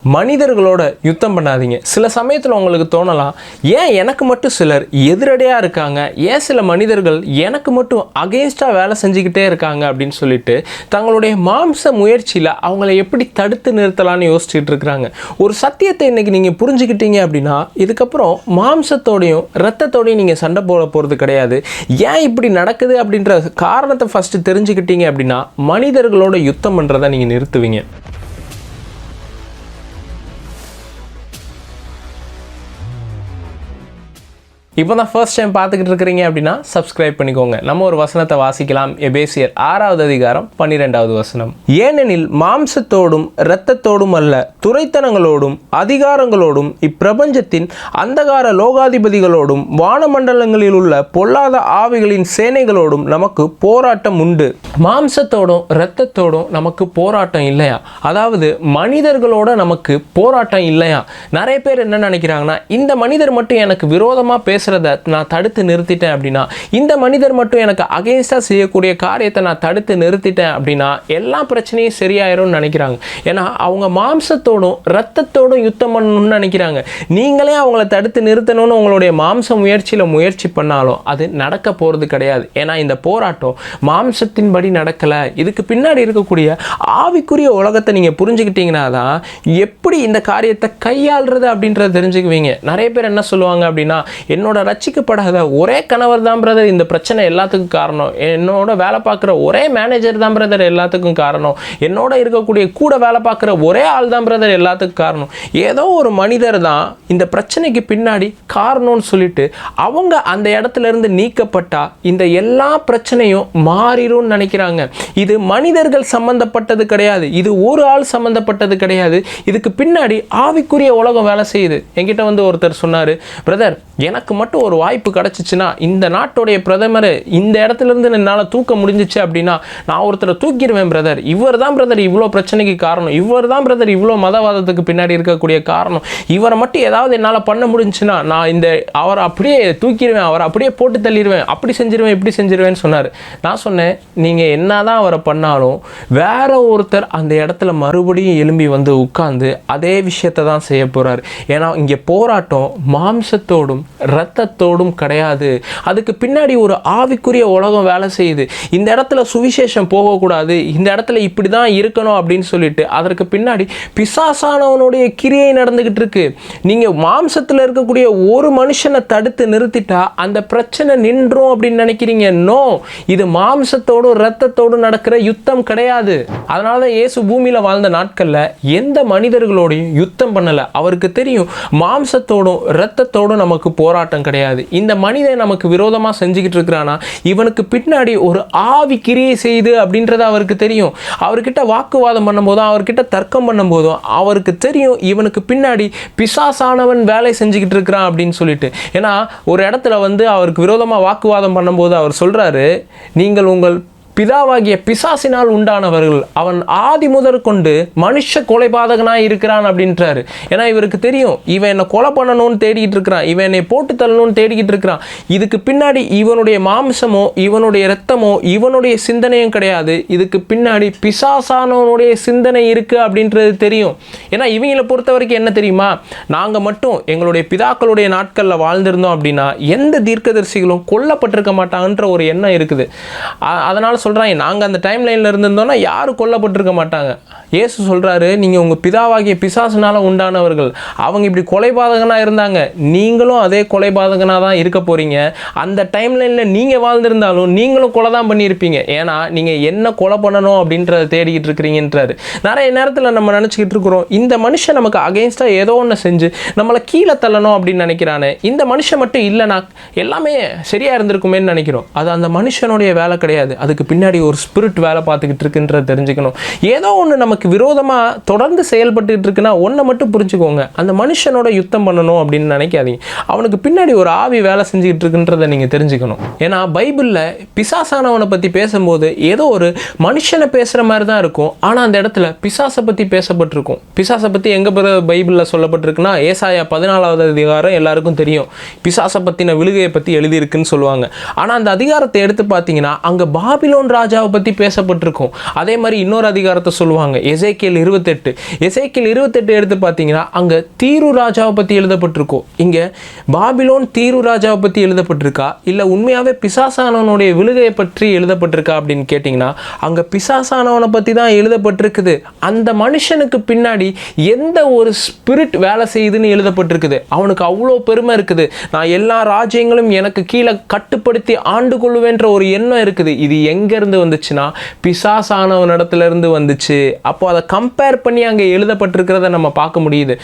மனிதர்களோட யுத்தம் பண்ணாதீங்க. சில சமயத்தில் உங்களுக்கு தோணலாம், ஏன் எனக்கு மட்டும் சிலர் எதிரடையாக இருக்காங்க, ஏன் சில மனிதர்கள் எனக்கு மட்டும் அகெயின்ஸ்டாக வேலை செஞ்சுக்கிட்டே இருக்காங்க அப்படின்னு சொல்லிட்டு தங்களுடைய மாம்ச முயற்சியில் அவங்கள எப்படி தடுத்து நிறுத்தலான்னு யோசிச்சுட்டு இருக்கிறாங்க. ஒரு சத்தியத்தை இன்றைக்கி நீங்கள் புரிஞ்சுக்கிட்டீங்க அப்படின்னா இதுக்கப்புறம் மாம்சத்தோடையும் இரத்தத்தோடையும் நீங்கள் சண்டை போட போகிறது கிடையாது. ஏன் இப்படி நடக்குது அப்படின்ற காரணத்தை ஃபஸ்ட்டு தெரிஞ்சுக்கிட்டீங்க அப்படின்னா மனிதர்களோட யுத்தம் பண்ணுறதை நீங்கள் நிறுத்துவீங்க. இப்போ தான் ஃபர்ஸ்ட் டைம் பார்த்துக்கிட்டு இருக்கிறீங்க அப்படின்னா சப்ஸ்கிரைப் பண்ணிக்கோங்க. நம்ம ஒரு வசனத்தை வாசிக்கலாம். எபேசியர் 6வது அதிகாரம் 12வது வசனம். ஏனெனில் மாம்சத்தோடும் இரத்தத்தோடும் அல்ல, துரைத்தனங்களோடும் அதிகாரங்களோடும் இப்பிரபஞ்சத்தின் அந்தகார லோகாதிபதிகளோடும் வானமண்டலங்களில் உள்ள பொல்லாத ஆவிகளின் சேனைகளோடும் நமக்கு போராட்டம் உண்டு. மாம்சத்தோடும் இரத்தத்தோடும் நமக்கு போராட்டம் இல்லையா? அதாவது மனிதர்களோட நமக்கு போராட்டம் இல்லையா? நிறைய பேர் என்ன நினைக்கிறாங்கன்னா, இந்த மனிதர் மட்டும் எனக்கு விரோதமாக பேசுறத நான் தடுத்து நிறுத்திட்டேன் அப்படின்னா, இந்த மனிதர் மட்டும் எனக்கு அகெயின்ஸ்டா செய்யக்கூடிய காரியத்தை நான் தடுத்து நிறுத்திட்டேன் அப்படின்னா எல்லா பிரச்சனையும் சரியாயிரும்னு நினைக்கிறாங்க. ஏன்னா அவங்க மாம்சத்தோடும் இரத்தத்தோடும் யுத்தம் பண்ணணும்னு நினைக்கிறாங்க. நீங்களே அவங்கள தடுத்து நிறுத்தணும்னு உங்களுடைய மாம்ச முயற்சி பண்ணாலும் அது நடக்க போகிறது கிடையாது. ஏன்னா இந்த போராட்டம் மாம்சத்தின்படி நடக்கலை. இதுக்கு பின்னாடி இருக்கக்கூடிய ஆவிக்குரிய உலகத்தை நீங்கள் புரிஞ்சுக்கிட்டீங்கன்னா தான் எப்படி இந்த காரியத்தை கையாளுறது அப்படின்றத தெரிஞ்சுக்குவீங்க. நிறைய பேர் என்ன சொல்லுவாங்க அப்படின்னா, என்னோட ரட்சிக்கப்படாத ஒரே கணவர் தான் பிரதர் இந்த பிரச்சனை எல்லாத்துக்கும் காரணம், என்னோட வேலை பார்க்குற ஒரே மேனேஜர் தான் பிரதர் எல்லாத்துக்கும் காரணம், என்னோட இருக்கக்கூடிய கூட வேலை பார்க்குற ஒரே ஆள் தான் பிரதர் எல்லாத்துக்கும் காரணம், ஏதோ ஒரு மனிதர் தான் இந்த பிரச்சனைக்கு பின்னாடி காரணம்னு சொல்லிட்டு அவங்க அந்த இடத்துல இருந்து நீக்கப்பட்டா இந்த எல்லா பிரச்சனையும் மாறிடும் நினைக்கிறாங்க. இது மனிதர்கள் சம்பந்தப்பட்டது கிடையாது, இது ஒரு ஆள் சம்பந்தப்பட்டது கிடையாது. இதுக்கு பின்னாடி ஆவிக்குரிய உலகம் வேலை செய்யுது. என்கிட்ட வந்து ஒருத்தர் சொன்னார், பிரதர் எனக்கு மட்டும் ஒரு வாய்ப்பு கிடச்சிச்சுன்னா இந்த நாட்டுடைய பிரதமர் இந்த இடத்துல இருந்து என்னால் தூக்க முடிஞ்சிச்சு அப்படின்னா நான் ஒருத்தரை தூக்கிடுவேன் பிரதர், இவர் தான் பிரதர் இவ்வளோ பிரச்சனைக்கு காரணம், இவர் தான் பிரதர் இவ்வளோ மதவாதத்துக்கு பின்னாடி இருக்கக்கூடிய காரணம், இவரை மட்டும் ஏதாவது என்னால் பண்ண முடிஞ்சுன்னா நான் அவரை அப்படியே தூக்கிடுவேன், அவரை அப்படியே போட்டு தள்ளிடுவேன், அப்படி செஞ்சிருவேன் இப்படி செஞ்சிருவேன்னு சொன்னார். நான் சொன்னேன், நீங்கள் என்ன தான் அவரை பண்ணாலும் வேற ஒருத்தர் அந்த இடத்துல மறுபடியும் எழும்பி வந்து உட்கார்ந்து அதே விஷயத்தை தான் செய்ய போகிறார். ஏன்னா இங்கே போராட்டம் மாம்சத்தோடும் இரத்தத்தோடும் கிடையாது. அதுக்கு பின்னாடி ஒரு ஆவிக்குரிய உலகம் வேலை செய்யுது. இந்த இடத்துல சுவிசேஷம் போகக்கூடாது, இந்த இடத்துல இப்படி தான் இருக்கணும் அப்படின்னு சொல்லிட்டு அதற்கு பின்னாடி பிசாசானவனுடைய கிரியை நடந்துகிட்டு இருக்கு. நீங்கள் மாம்சத்தில் இருக்கக்கூடிய ஒரு மனுஷனை தடுத்து நிறுத்திட்டா அந்த பிரச்சனை நின்றும் அப்படின்னு நினைக்கிறீங்க. நோ, இது மாம்சத்தோடும் இரத்தத்தோடும் நடக்கிற யுத்தம் கிடையாது. அதனால தான் இயேசு பூமியில் வாழ்ந்த நாட்களில் எந்த மனிதர்களோடையும் யுத்தம் பண்ணலை. அவருக்கு தெரியும் மாம்சத்தோடும் இரத்தத்தோடும் நமக்கு போராட்டம் கிடையாது. இந்த மனிதன் நமக்கு விரோதமாக செஞ்சுக்கிட்டு இருக்கிறானா இவனுக்கு பின்னாடி ஒரு ஆவி கிரியை செய்து அப்படின்றது அவருக்கு தெரியும். அவர்கிட்ட வாக்குவாதம் பண்ணும்போதும் அவர்கிட்ட தர்க்கம் பண்ணும்போதும் அவருக்கு தெரியும் இவனுக்கு பின்னாடி பிசாசானவன் வேலை செஞ்சுக்கிட்டு இருக்கிறான் அப்படின்னு சொல்லிட்டு. ஏன்னா ஒரு இடத்துல வந்து அவருக்கு விரோதமாக வாக்குவாதம் பண்ணும்போது அவர் சொல்றாரு, நீங்கள் உங்கள் பிதாவாகிய பிசாசினால் உண்டானவர்கள், அவன் ஆதி முதற் கொண்டு மனுஷ கொலைபாதகனாக இருக்கிறான் அப்படின்றாரு. ஏன்னா இவருக்கு தெரியும் இவன் என்னை கொலை பண்ணணும்னு தேடிக்கிட்டு இருக்கிறான், இவன் என்னை போட்டு தள்ளணும்னு தேடிக்கிட்டு இருக்கிறான். இதுக்கு பின்னாடி இவனுடைய மாம்சமோ இவனுடைய இரத்தமோ இவனுடைய சிந்தனையும் கிடையாது, இதுக்கு பின்னாடி பிசாசானவனுடைய சிந்தனை இருக்குது அப்படின்றது தெரியும். ஏன்னா இவங்களை பொறுத்த வரைக்கும் என்ன தெரியுமா, நாங்கள் மட்டும் எங்களுடைய பிதாக்களுடைய நாட்களில் வாழ்ந்திருந்தோம் அப்படின்னா எந்த தீர்க்கதரிசிகளும் கொல்லப்பட்டிருக்க மாட்டாங்கன்ற ஒரு எண்ணம் இருக்குது. அதனால் சொல்கிறாங்க, நாங்கள் அந்த டைம் லைனில் இருந்திருந்தோன்னா யாரும் கொல்லப்பட்டிருக்க மாட்டாங்க. இயேசு சொல்கிறாரு, நீங்கள் உங்கள் பிதாவாகிய பிசாசுனால் உண்டானவர்கள், அவங்க இப்படி கொலைபாதகனாக இருந்தாங்க, நீங்களும் அதே கொலைபாதகனாக தான் இருக்க போகிறீங்க. அந்த டைம் லைனில் நீங்கள் வாழ்ந்திருந்தாலும் நீங்களும் கொலை தான் பண்ணியிருப்பீங்க. ஏன்னா நீங்கள் என்ன கொலை பண்ணணும் அப்படின்றத தேடிக்கிட்டு இருக்கிறீங்கன்றாரு. நிறைய நேரத்தில் நம்ம நினச்சிக்கிட்டு இருக்கிறோம், இந்த மனுஷன் நமக்கு அகெயின்ஸ்டாக ஏதோ ஒன்று செஞ்சு நம்மளை கீழே தள்ளணும் அப்படின்னு நினைக்கிறானே, இந்த மனுஷன் மட்டும் இல்லைனா எல்லாமே சரியாக இருந்திருக்குமேன்னு நினைக்கிறோம். அது அந்த மனுஷனுடைய வேலை கிடையாது. அதுக்கு பின்னாடி ஒரு ஸ்பிரிட் வேலை பார்த்துக்கிட்டு இருக்குன்றத தெரிஞ்சுக்கணும். ஏதோ ஒன்று நமக்கு விரோதமாக தொடர்ந்து செயல்பட்டுக்கிட்டு இருக்குன்னா ஒன்றை மட்டும் புரிஞ்சுக்கோங்க, அந்த மனுஷனோட யுத்தம் பண்ணணும் அப்படின்னு நினைக்காதீங்க. அவனுக்கு பின்னாடி ஒரு ஆவி வேலை செஞ்சுக்கிட்டு இருக்குன்றதை நீங்கள் தெரிஞ்சுக்கணும். ஏன்னா பைபிளில் பிசாசானவனை பற்றி பேசும்போது ஏதோ ஒரு மனுஷனை பேசுகிற மாதிரி தான் இருக்கும், ஆனால் அந்த இடத்துல பிசாசை பற்றி பேசப்பட்டிருக்கும். பிசாசை பற்றி எங்கே பைபிளில் சொல்லப்பட்டிருக்குன்னா ஏசாயா 14வது அதிகாரம் எல்லாருக்கும் தெரியும். பிசாசை பற்றின விழுகையை பற்றி எழுதியிருக்குன்னு சொல்லுவாங்க. ஆனால் அந்த அதிகாரத்தை எடுத்து பார்த்தீங்கன்னா அங்கே பாபிலோன் ராஜாவை பற்றி பேசப்பட்டிருக்கும். அதே மாதிரி இன்னொரு அதிகாரத்தை சொல்லுவாங்க, எசேக்கியேல் 28. எசேக்கியேல் 28 எடுத்து பார்த்தீங்கன்னா அங்கே தீரு ராஜாவை பற்றி எழுதப்பட்டிருக்கோம். இங்கே பாபிலோன் தீரு ராஜாவை பற்றி எழுதப்பட்டிருக்கா இல்லை உண்மையாகவே பிசாசானவனுடைய விழுகையை பற்றி எழுதப்பட்டிருக்கா அப்படின்னு கேட்டிங்கன்னா அங்கே பிசாசானவனை பற்றி தான் எழுதப்பட்டிருக்குது. அந்த மனுஷனுக்கு பின்னாடி எந்த ஒரு ஸ்பிரிட் வேலை செய்யுதுன்னு எழுதப்பட்டிருக்குது. அவனுக்கு அவ்வளோ பெருமை இருக்குது. நான் எல்லா ராஜ்யங்களும் எனக்கு கீழே கட்டுப்படுத்தி ஆண்டு கொள்ளுவேன்ற ஒரு எண்ணம் இருக்குது. இது எங்கேருந்து வந்துச்சுன்னா பிசாசானவனிடத்துலேருந்து வந்துச்சு. அப்போ அதை கம்பேர் பண்ணி அங்கே எழுதப்பட்டிருக்கிறத நம்ம பார்க்க முடியுது.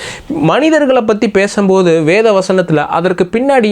மனிதர்களை பற்றி பேசும்போது வேத வசனத்தில் அதற்கு பின்னாடி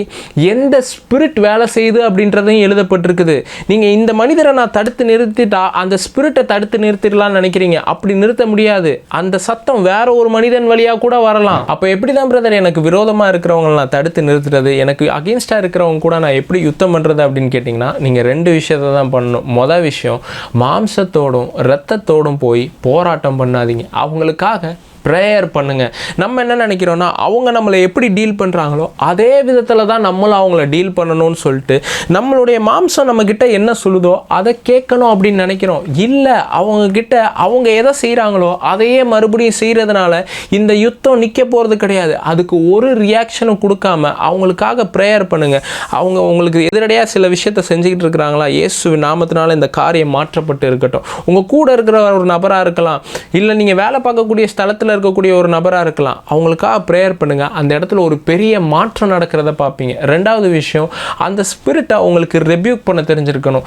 எந்த ஸ்பிரிட் வேலை செய்யுது அப்படின்றதையும் எழுதப்பட்டிருக்குது. நீங்கள் இந்த மனிதரை நான் தடுத்து நிறுத்திட்டா அந்த ஸ்பிரிட்டை தடுத்து நிறுத்திடலாம்னு நினைக்கிறீங்க. அப்படி நிறுத்த முடியாது. அந்த சத்தம் வேற ஒரு மனிதன் வழியாக கூட வரலாம். அப்போ எப்படி தான் பிரதர் எனக்கு விரோதமாக இருக்கிறவங்களை நான் தடுத்து நிறுத்துறது, எனக்கு அகெயின்ஸ்டாக இருக்கிறவங்க கூட நான் எப்படி யுத்தம் பண்ணுறது அப்படின்னு கேட்டிங்கன்னா நீங்கள் 2 விஷயத்தை தான் பண்ணணும். மொதல் விஷயம், மாம்சத்தோடும் இரத்தத்தோடும் போய் போராட்டம் பண்ணாதீங்க. அவங்களுக்காக ப்ரேயர் பண்ணுங்கள். நம்ம என்ன நினைக்கிறோன்னா அவங்க நம்மளை எப்படி டீல் பண்ணுறாங்களோ அதே விதத்தில் தான் நம்மளும் அவங்கள டீல் பண்ணணும்னு சொல்லிட்டு நம்மளுடைய மாம்சம் நம்மக்கிட்ட என்ன சொல்லுதோ அதை கேட்கணும் அப்படின்னு நினைக்கிறோம். இல்லை, அவங்கக்கிட்ட அவங்க எதை செய்கிறாங்களோ அதையே மறுபடியும் செய்கிறதுனால இந்த யுத்தம் நிற்க போகிறது கிடையாது. அதுக்கு ஒரு ரியாக்ஷனும் கொடுக்காம அவங்களுக்காக ப்ரேயர் பண்ணுங்கள். அவங்க உங்களுக்கு எதிரடையாக சில விஷயத்தை செஞ்சுக்கிட்டு இருக்கிறாங்களா, இயேசுவின் நாமத்தினால இந்த காரியம் மாற்றப்பட்டு இருக்கட்டும். உங்கள் கூட இருக்கிற ஒரு நபராக இருக்கலாம், இல்லை நீங்கள் வேலை பார்க்கக்கூடிய ஸ்தலத்தில் இருக்கக்கூடிய ஒரு நபராக இருக்கலாம். அவங்களுக்காக ப்ரேயர் பண்ணுங்க. அந்த இடத்துல ஒரு பெரிய மாற்றம் நடக்கிறத பார்ப்பீங்க. 2வது விஷயம், அந்த ஸ்பிரிட்டை உங்களுக்கு ரெபியூக் பண்ண தெரிஞ்சிருக்கணும்.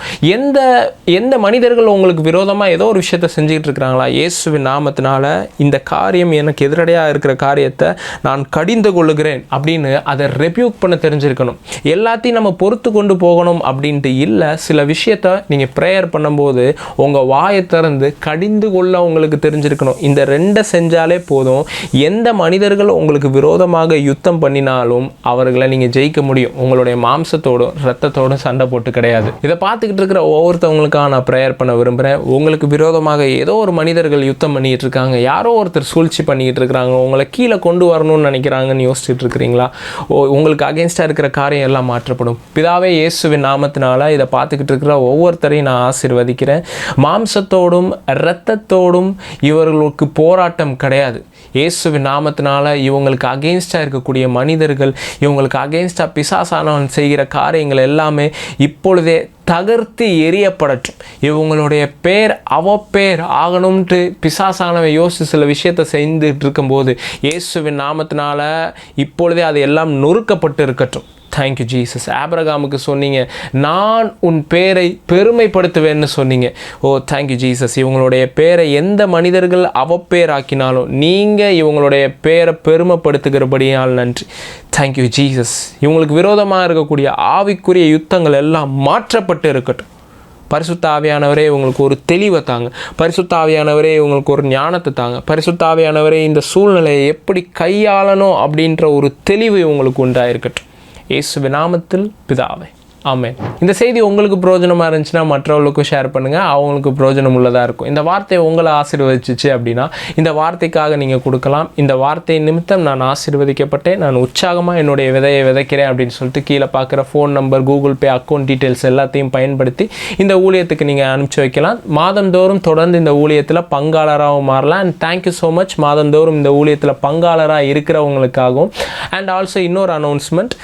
எந்த மனிதர்கள் உங்களுக்கு விரோதமாக ஏதோ ஒரு விஷயத்தை செஞ்சுக்கிட்டு இருக்கிறாங்களா, இயேசுவின் நாமத்தினால இந்த காரியம் எனக்கு எதிரடையாக இருக்கிற காரியத்தை நான் கடிந்து கொள்ளுகிறேன் அப்படின்னு அதை ரெபியூக் பண்ண தெரிஞ்சிருக்கணும். எல்லாத்தையும் நம்ம பொறுத்து கொண்டு போகணும் அப்படின்ட்டு இல்லை. சில விஷயத்தை நீங்கள் ப்ரேயர் பண்ணும்போது உங்கள் வாயை திறந்து கடிந்து கொள்ள உங்களுக்கு தெரிஞ்சிருக்கணும். இந்த 2 செஞ்சாலே போதும். எந்த மனிதர்கள் உங்களுக்கு விரோதமாக யுத்தம் பண்ணினாலும் அவர்களை நீங்கள் ஜெயிக்க முடியும். உங்களுடைய மாம்சத்தோடும் இரத்தத்தோடும் சண்டை போட்டு கிடையாது. இதை பார்த்துக்கிட்டு இருக்கிற ஒவ்வொருத்தவங்களுக்காக நான் ப்ரேயர் பண்ண விரும்புகிறேன். உங்களுக்கு விரோதமாக ஏதோ ஒரு மனிதர்கள் யுத்தம் பண்ணிகிட்டு இருக்காங்க, யாரோ ஒருத்தர் சூழ்ச்சி பண்ணிக்கிட்டு இருக்கிறாங்க, உங்களை கீழே கொண்டு வரணும்னு நினைக்கிறாங்கன்னு யோசிச்சுட்டு இருக்கிறீங்களா? உங்களுக்கு அகேன்ஸ்டாக இருக்கிற காரியம் எல்லாம் மாற்றப்படும். பிதாவே இயேசுவின் நாமத்தினால இதை பார்த்துக்கிட்டு இருக்கிற ஒவ்வொருத்தரையும் நான் ஆசீர்வதிக்கிறேன். மாம்சத்தோடும் இரத்தத்தோடும் இவர்களுக்கு போராட்டம் கிடையாது. இயேசுவின் நாமத்தினால இவங்களுக்கு அகெயின்ஸ்டாக இருக்கக்கூடிய மனிதர்கள், இவங்களுக்கு அகெயின்ஸ்டாக பிசாசானவன் செய்கிற காரியங்கள் எல்லாமே இப்பொழுதே தகர்த்து எரியப்படட்டும். இவங்களுடைய பேர் அவப்பேர் ஆகணும்ட்டு பிசாசானவன் யோசித்து சில விஷயத்தை செய்துட்டு இருக்கும்போது இயேசுவின் நாமத்தினால இப்பொழுதே அது எல்லாம் நொறுக்கப்பட்டு இருக்கட்டும். Thank you Jesus. ஆபிரகாமுக்கு சொன்னீங்க, நான் உன் பேரை பெருமைப்படுத்துவேன்னு சொன்னீங்க. ஓ தேங்க்யூ ஜீசஸ். இவங்களுடைய பேரை எந்த மனிதர்கள் அவப்பேராக்கினாலும் நீங்கள் இவங்களுடைய பேரை பெருமைப்படுத்துகிறபடியால் நன்றி. Thank you Jesus. இவங்களுக்கு விரோதமாக இருக்கக்கூடிய ஆவிக்குரிய யுத்தங்கள் எல்லாம் மாற்றப்பட்டு இருக்கட்டும். பரிசுத்த ஆவியானவரே இவங்களுக்கு ஒரு தெளிவை தாங்க. பரிசுத்த ஆவியானவரே இவங்களுக்கு ஒரு ஞானத்தை தாங்க. பரிசுத்த ஆவியானவரே இந்த சூழ்நிலையை எப்படி கையாளணும் அப்படின்ற ஒரு தெளிவு இவங்களுக்கு உண்டாயிருக்கட்டும். இயேசுவின் நாமத்தில் பிதாவே, ஆமென். இந்த செய்தி உங்களுக்கு பிரயோஜனமாக இருந்துச்சுன்னா மற்றவர்களுக்கும் ஷேர் பண்ணுங்கள். அவங்களுக்கு பிரயோஜனம் உள்ளதாக இருக்கும். இந்த வார்த்தை உங்களை ஆசீர்வதிச்சிச்சு அப்படின்னா இந்த வார்த்தைக்காக நீங்கள் கொடுக்கலாம். இந்த வார்த்தை நிமித்தம் நான் ஆசீர்வதிக்கப்பட்டேன், நான் உற்சாகமாக என்னுடைய விதையை விதைக்கிறேன் அப்படின்னு சொல்லிட்டு கீழே பார்க்குற phone number, Google Pay account details எல்லாத்தையும் பயன்படுத்தி இந்த ஊழியத்துக்கு நீங்கள் அனுப்பிச்சி வைக்கலாம். மாதந்தோறும் தொடர்ந்து இந்த ஊழியத்தில் பங்காளராகவும் மாறலாம். And thank you so much. மாதந்தோறும் இந்த ஊழியத்தில் பங்காளராக இருக்கிறவங்களுக்காகவும். அண்ட் ஆல்சோ இன்னொரு அனௌன்ஸ்மெண்ட்,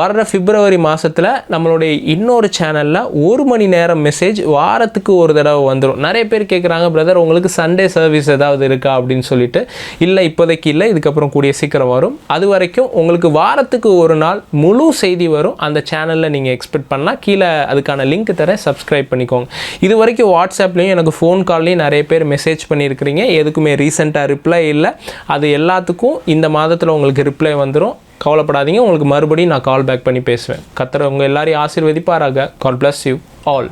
வர்ற பிப்ரவரி மாதத்தில் நம்மளுடைய இன்னொரு சேனலில் 1 மணி நேரம் மெசேஜ் வாரத்துக்கு ஒரு தடவை வந்துடும். நிறைய பேர் கேட்குறாங்க, பிரதர் உங்களுக்கு சண்டே சர்வீஸ் ஏதாவது இருக்கா அப்படின்னு சொல்லிட்டு. இல்லை, இப்போதைக்கு இல்லை, இதுக்கப்புறம் கூடிய சீக்கிரம் வரும். அது வரைக்கும் உங்களுக்கு வாரத்துக்கு ஒரு நாள் முழு செய்தி வரும். அந்த சேனலில் நீங்கள் எக்ஸ்பெக்ட் பண்ணலாம். கீழே அதுக்கான லிங்க் தரேன், சப்ஸ்கிரைப் பண்ணிக்கோங்க. இது வரைக்கும் வாட்ஸ்அப்லேயும் எனக்கு ஃபோன் கால்லையும் நிறைய பேர் மெசேஜ் பண்ணியிருக்கிறீங்க. எதுக்குமே ரீசெண்டாக ரிப்ளை இல்லை. அது எல்லாத்துக்கும் இந்த மாதத்தில் உங்களுக்கு ரிப்ளை வந்துடும். கவலைப்படாதீங்க, உங்களுக்கு மறுபடியும் நான் கால் பேக் பண்ணி பேசுவேன். கர்த்தர் உங்கள் எல்லாரையும் ஆசீர்வதிப்பாராக. God bless you all.